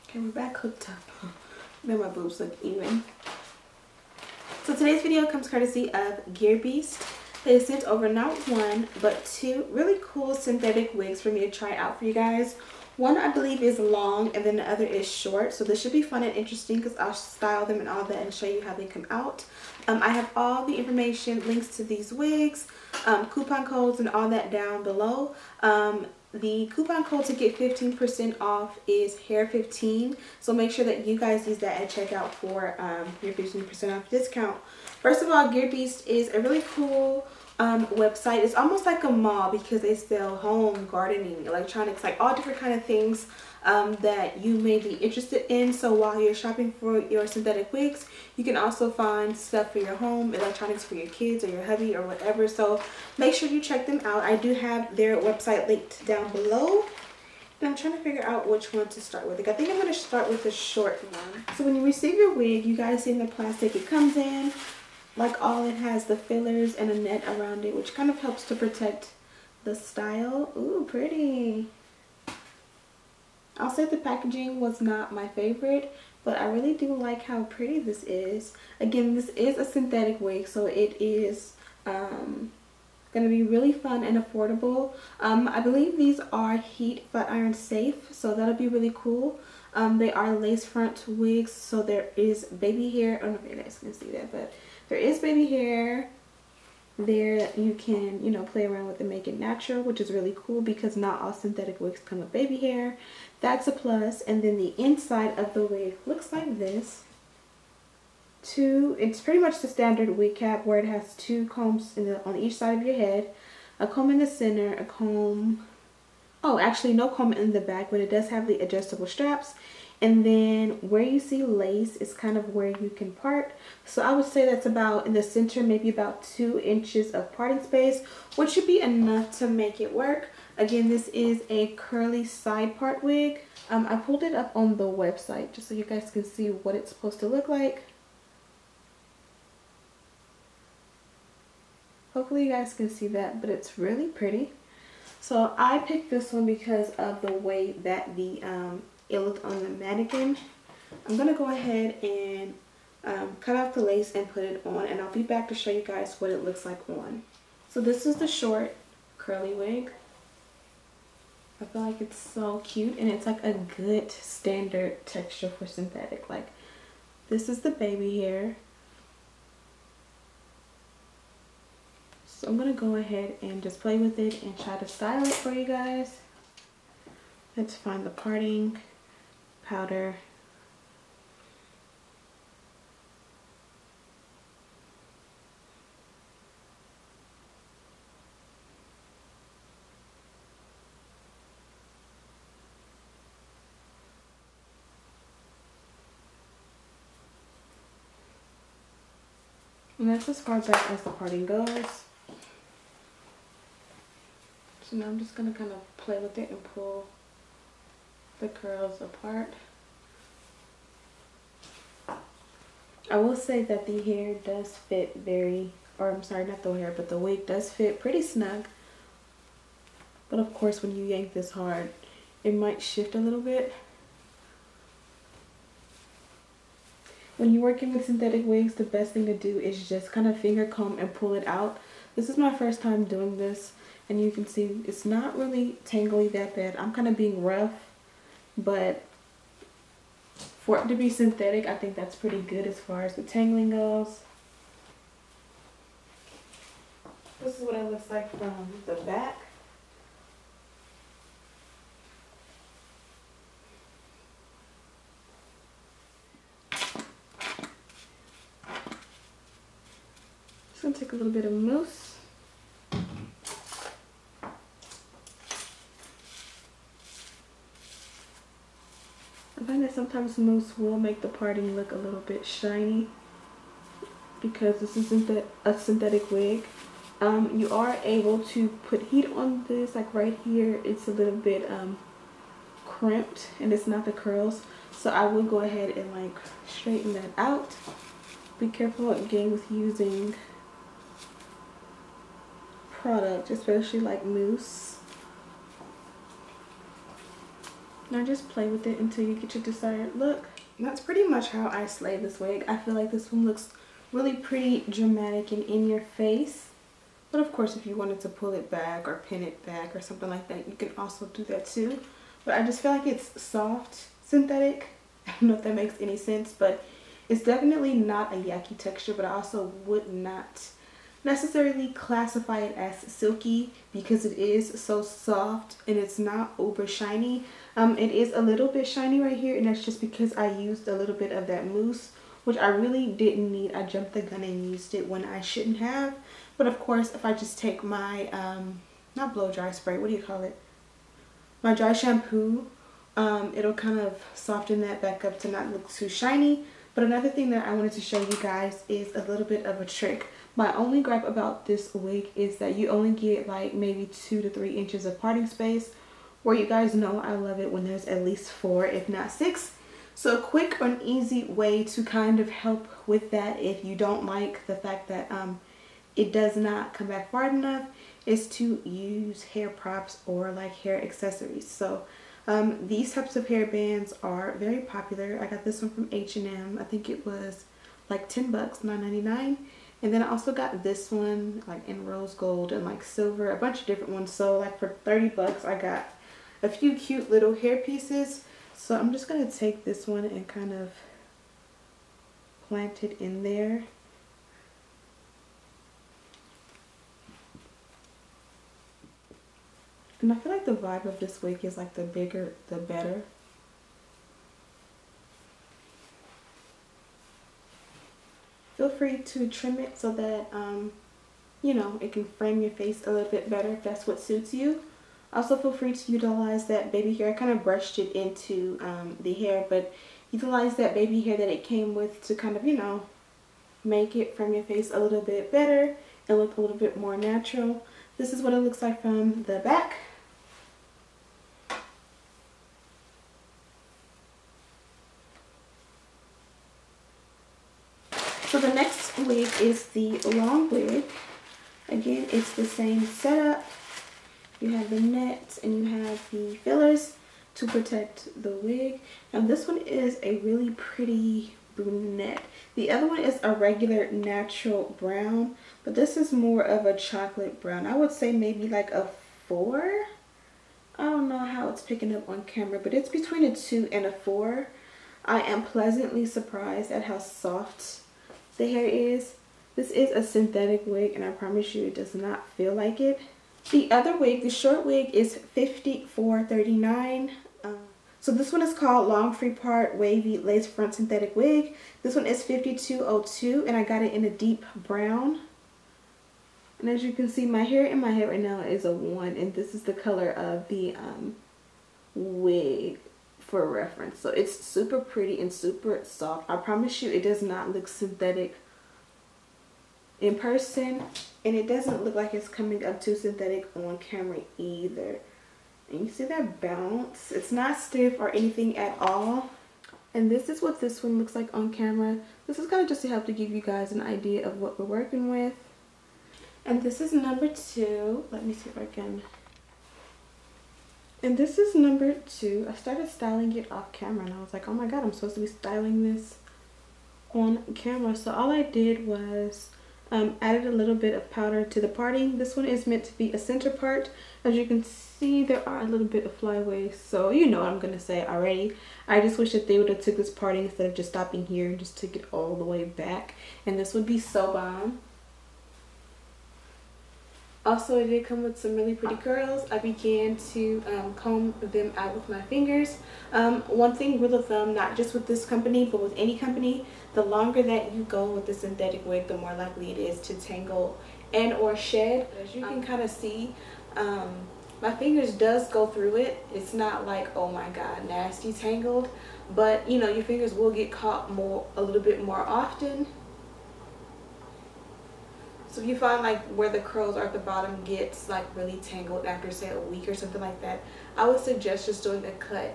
Okay, we're back hooked up. Now my boobs look even. So today's video comes courtesy of Gear Beast. They sent over not one, but two really cool synthetic wigs for me to try out for you guys. One I believe is long and then the other is short. So this should be fun and interesting because I'll style them and all that and show you how they come out. I have all the information, links to these wigs, coupon codes and all that down below. The coupon code to get 15% off is hair15, so make sure that you guys use that at checkout for your 15% off discount. First of all, Gear Beast is a really cool website. It's almost like a mall because they sell home, gardening, electronics, like all different kind of things that you may be interested in. So while you're shopping for your synthetic wigs, you can also find stuff for your home, electronics for your kids or your hubby or whatever. So make sure you check them out. I do have their website linked down below. And I'm trying to figure out which one to start with. I think I'm going to start with the short one. So when you receive your wig, you guys see in the plastic it comes in. Like all, it has the fillers and a net around it, which kind of helps to protect the style. Ooh, pretty. I'll say the packaging was not my favorite, but I really do like how pretty this is. Again, this is a synthetic wig, so it is going to be really fun and affordable. I believe these are heat flat iron safe, so that'll be really cool. They are lace front wigs, so there is baby hair. I don't know if you guys can see that, but there is baby hair there that you can, you know, play around with and make it natural, which is really cool because not all synthetic wigs come with baby hair. That's a plus. And then the inside of the wig looks like this. It's pretty much the standard wig cap where it has two combs on each side of your head, a comb in the center, a comb, oh actually no comb in the back, but it does have the adjustable straps. And then where you see lace is kind of where you can part. So I would say that's about in the center, maybe about 2 inches of parting space, which should be enough to make it work. Again, this is a curly side part wig. I pulled it up on the website just so you guys can see what it's supposed to look like. Hopefully you guys can see that, but it's really pretty. So I picked this one because of the way that it looked on the mannequin. I'm going to go ahead and cut off the lace and put it on, and I'll be back to show you guys what it looks like on. So this is the short curly wig. I feel like it's so cute, and it's like a good standard texture for synthetic. Like, this is the baby hair. So I'm going to go ahead and just play with it and try to style it for you guys. Let's find the parting powder. And that's as far back as the parting goes. So now I'm just going to kind of play with it and pull the curls apart. I will say that the hair does fit I'm sorry, not the hair, but the wig does fit pretty snug. But of course, when you yank this hard, it might shift a little bit. When you're working with synthetic wigs, the best thing to do is just kind of finger comb and pull it out. This is my first time doing this, and you can see it's not really tangly that bad. I'm kind of being rough, but for it to be synthetic, I think that's pretty good as far as the tangling goes. This is what it looks like from the back. Just gonna take a little bit of mousse. I find that sometimes mousse will make the parting look a little bit shiny because this isn't a synthetic wig. You are able to put heat on this, like right here it's a little bit crimped and it's not the curls, so I will go ahead and like straighten that out. Be careful again with using product, especially like mousse. Now just play with it until you get your desired look. That's pretty much how I slay this wig. I feel like this one looks really pretty dramatic and in your face. But of course, if you wanted to pull it back or pin it back or something like that, you can also do that too. But I just feel like it's soft synthetic. I don't know if that makes any sense, but it's definitely not a yucky texture, but I also would not necessarily classify it as silky because it is so soft and it's not uber shiny. It is a little bit shiny right here, and that's just because I used a little bit of that mousse, which I really didn't need. I jumped the gun and used it when I shouldn't have. But of course, if I just take my not blow dry spray, what do you call it, my dry shampoo, it'll kind of soften that back up to not look too shiny. But another thing that I wanted to show you guys is a little bit of a trick. My only gripe about this wig is that you only get like maybe 2 to 3 inches of parting space, where you guys know I love it when there's at least 4, if not 6. So a quick and easy way to kind of help with that, if you don't like the fact that it does not come back far enough, is to use hair props or like hair accessories. So these types of hair bands are very popular. I got this one from H&M. I think it was like 10 bucks, $9.99. And then I also got this one like in rose gold and like silver, a bunch of different ones. So like for 30 bucks, I got a few cute little hair pieces. So I'm just going to take this one and kind of plant it in there. And I feel like the vibe of this wig is like the bigger, the better. Feel free to trim it so that, you know, it can frame your face a little bit better if that's what suits you. Also feel free to utilize that baby hair. I kind of brushed it into the hair, but utilize that baby hair that it came with to kind of, you know, make it frame your face a little bit better and look a little bit more natural. This is what it looks like from the back. So the next wig is the long wig. Again, it's the same setup. You have the net and you have the fillers to protect the wig. Now this one is a really pretty brunette. The other one is a regular natural brown, but this is more of a chocolate brown. I would say maybe like a 4. I don't know how it's picking up on camera, but it's between a 2 and a 4. I am pleasantly surprised at how soft the hair is. This is a synthetic wig, and I promise you it does not feel like it. The other wig, the short wig, is $54.39. So this one is called Long Free Part Wavy Lace Front Synthetic Wig. This one is $52.02, and I got it in a deep brown. And as you can see, my hair in my head right now is a 1, and this is the color of the wig for reference. So it's super pretty and super soft. I promise you it does not look synthetic in person, and it doesn't look like it's coming up too synthetic on camera either. And you see that bounce? It's not stiff or anything at all. And this is what this one looks like on camera. This is kind of just to help to give you guys an idea of what we're working with. And this is number 2. Let me see if I can. And this is number 2. I started styling it off camera and I was like, oh my god, I'm supposed to be styling this on camera. So all I did was added a little bit of powder to the parting. This one is meant to be a center part. As you can see, there are a little bit of flyaways, so you know what I'm gonna say already. I just wish that they would have took this parting instead of just stopping here and just took it all the way back, and this would be so bomb. Also, it did come with some really pretty curls. I began to comb them out with my fingers. One thing, rule of thumb, not just with this company, but with any company, the longer that you go with the synthetic wig, the more likely it is to tangle and or shed. As you can kind of see, my fingers does go through it. It's not like, oh my god, nasty tangled, but you know, your fingers will get caught a little bit more often. So if you find like where the curls are at the bottom gets like really tangled after say a week or something like that, I would suggest just doing a cut,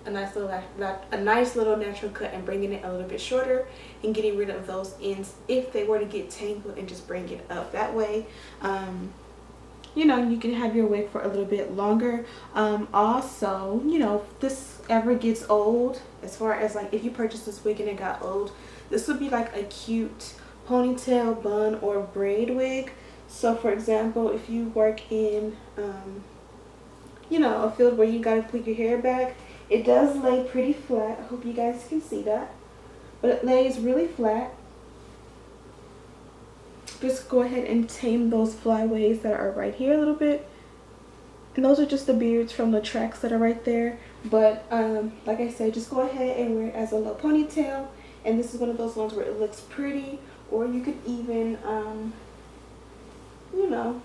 a nice little natural cut, and bringing it a little bit shorter and getting rid of those ends if they were to get tangled, and just bring it up that way. you know, you can have your wig for a little bit longer. Also, you know, if this ever gets old, as far as like if you purchase this wig and it got old, this would be like a cute ponytail, bun, or braid wig. So for example, if you work in you know, a field where you gotta put your hair back, it does lay pretty flat. I hope you guys can see that, but it lays really flat. Just go ahead and tame those flyaways that are right here a little bit, and those are just the beards from the tracks that are right there. But like I said, just go ahead and wear it as a low ponytail, and this is one of those ones where it looks pretty. Or you could even you know,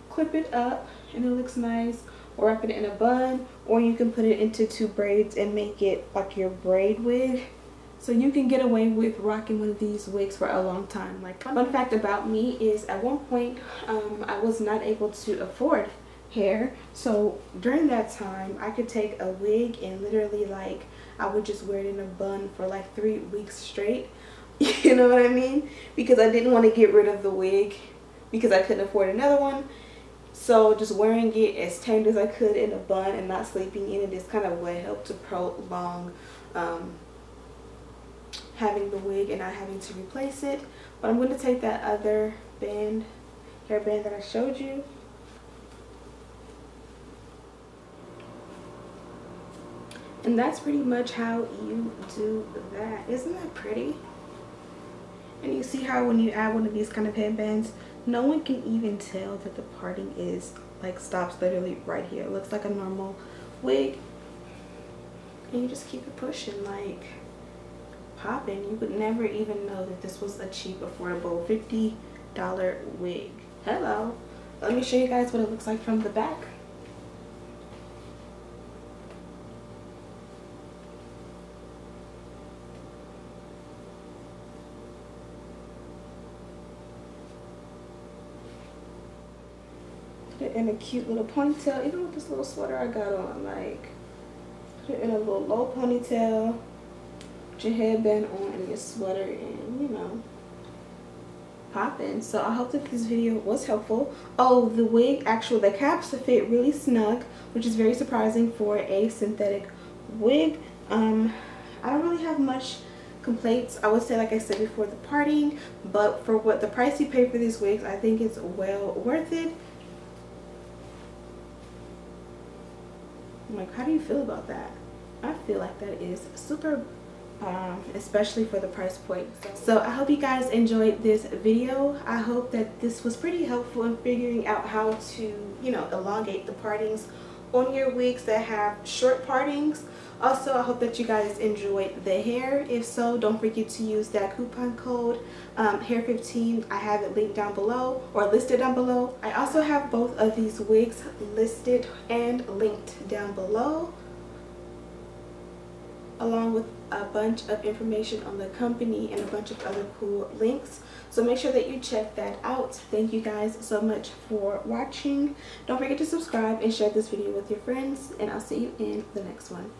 clip it up and it looks nice, or wrap it in a bun, or you can put it into 2 braids and make it like your braid wig. So you can get away with rocking one of these wigs for a long time. Like, fun fact about me is at one point I was not able to afford hair, so during that time I could take a wig and literally, like, I would just wear it in a bun for like 3 weeks straight. You know what I mean? Because I didn't want to get rid of the wig because I couldn't afford another one. So just wearing it as tamed as I could in a bun and not sleeping in it is kind of what helped to prolong having the wig and not having to replace it. But I'm going to take that other band, hairband that I showed you. And that's pretty much how you do that. Isn't that pretty? And you see how when you add one of these kind of headbands, no one can even tell that the parting is like stops literally right here. It looks like a normal wig, and you just keep it pushing, like popping. You would never even know that this was a cheap, affordable $50 wig. Hello, let me show you guys what it looks like from the back. Put it in a cute little ponytail, even with this little sweater I got on. Like, put it in a little low ponytail, put your headband on and your sweater, and you know, popping. So I hope that this video was helpful. Oh, the wig, the caps fit really snug, which is very surprising for a synthetic wig. I don't really have much complaints. I would say, like I said before, the parting, but for what the price you pay for these wigs, I think it's well worth it. Like, how do you feel about that? I feel like that is super, especially for the price point. So I hope you guys enjoyed this video. I hope that this was pretty helpful in figuring out how to, you know, elongate the partings on your wigs that have short partings. Also, I hope that you guys enjoyed the hair. If so, don't forget to use that coupon code hair15. I have it linked down below, or listed down below. I also have both of these wigs listed and linked down below, along with a bunch of information on the company and a bunch of other cool links. So make sure that you check that out. Thank you guys so much for watching. Don't forget to subscribe and share this video with your friends, and I'll see you in the next one.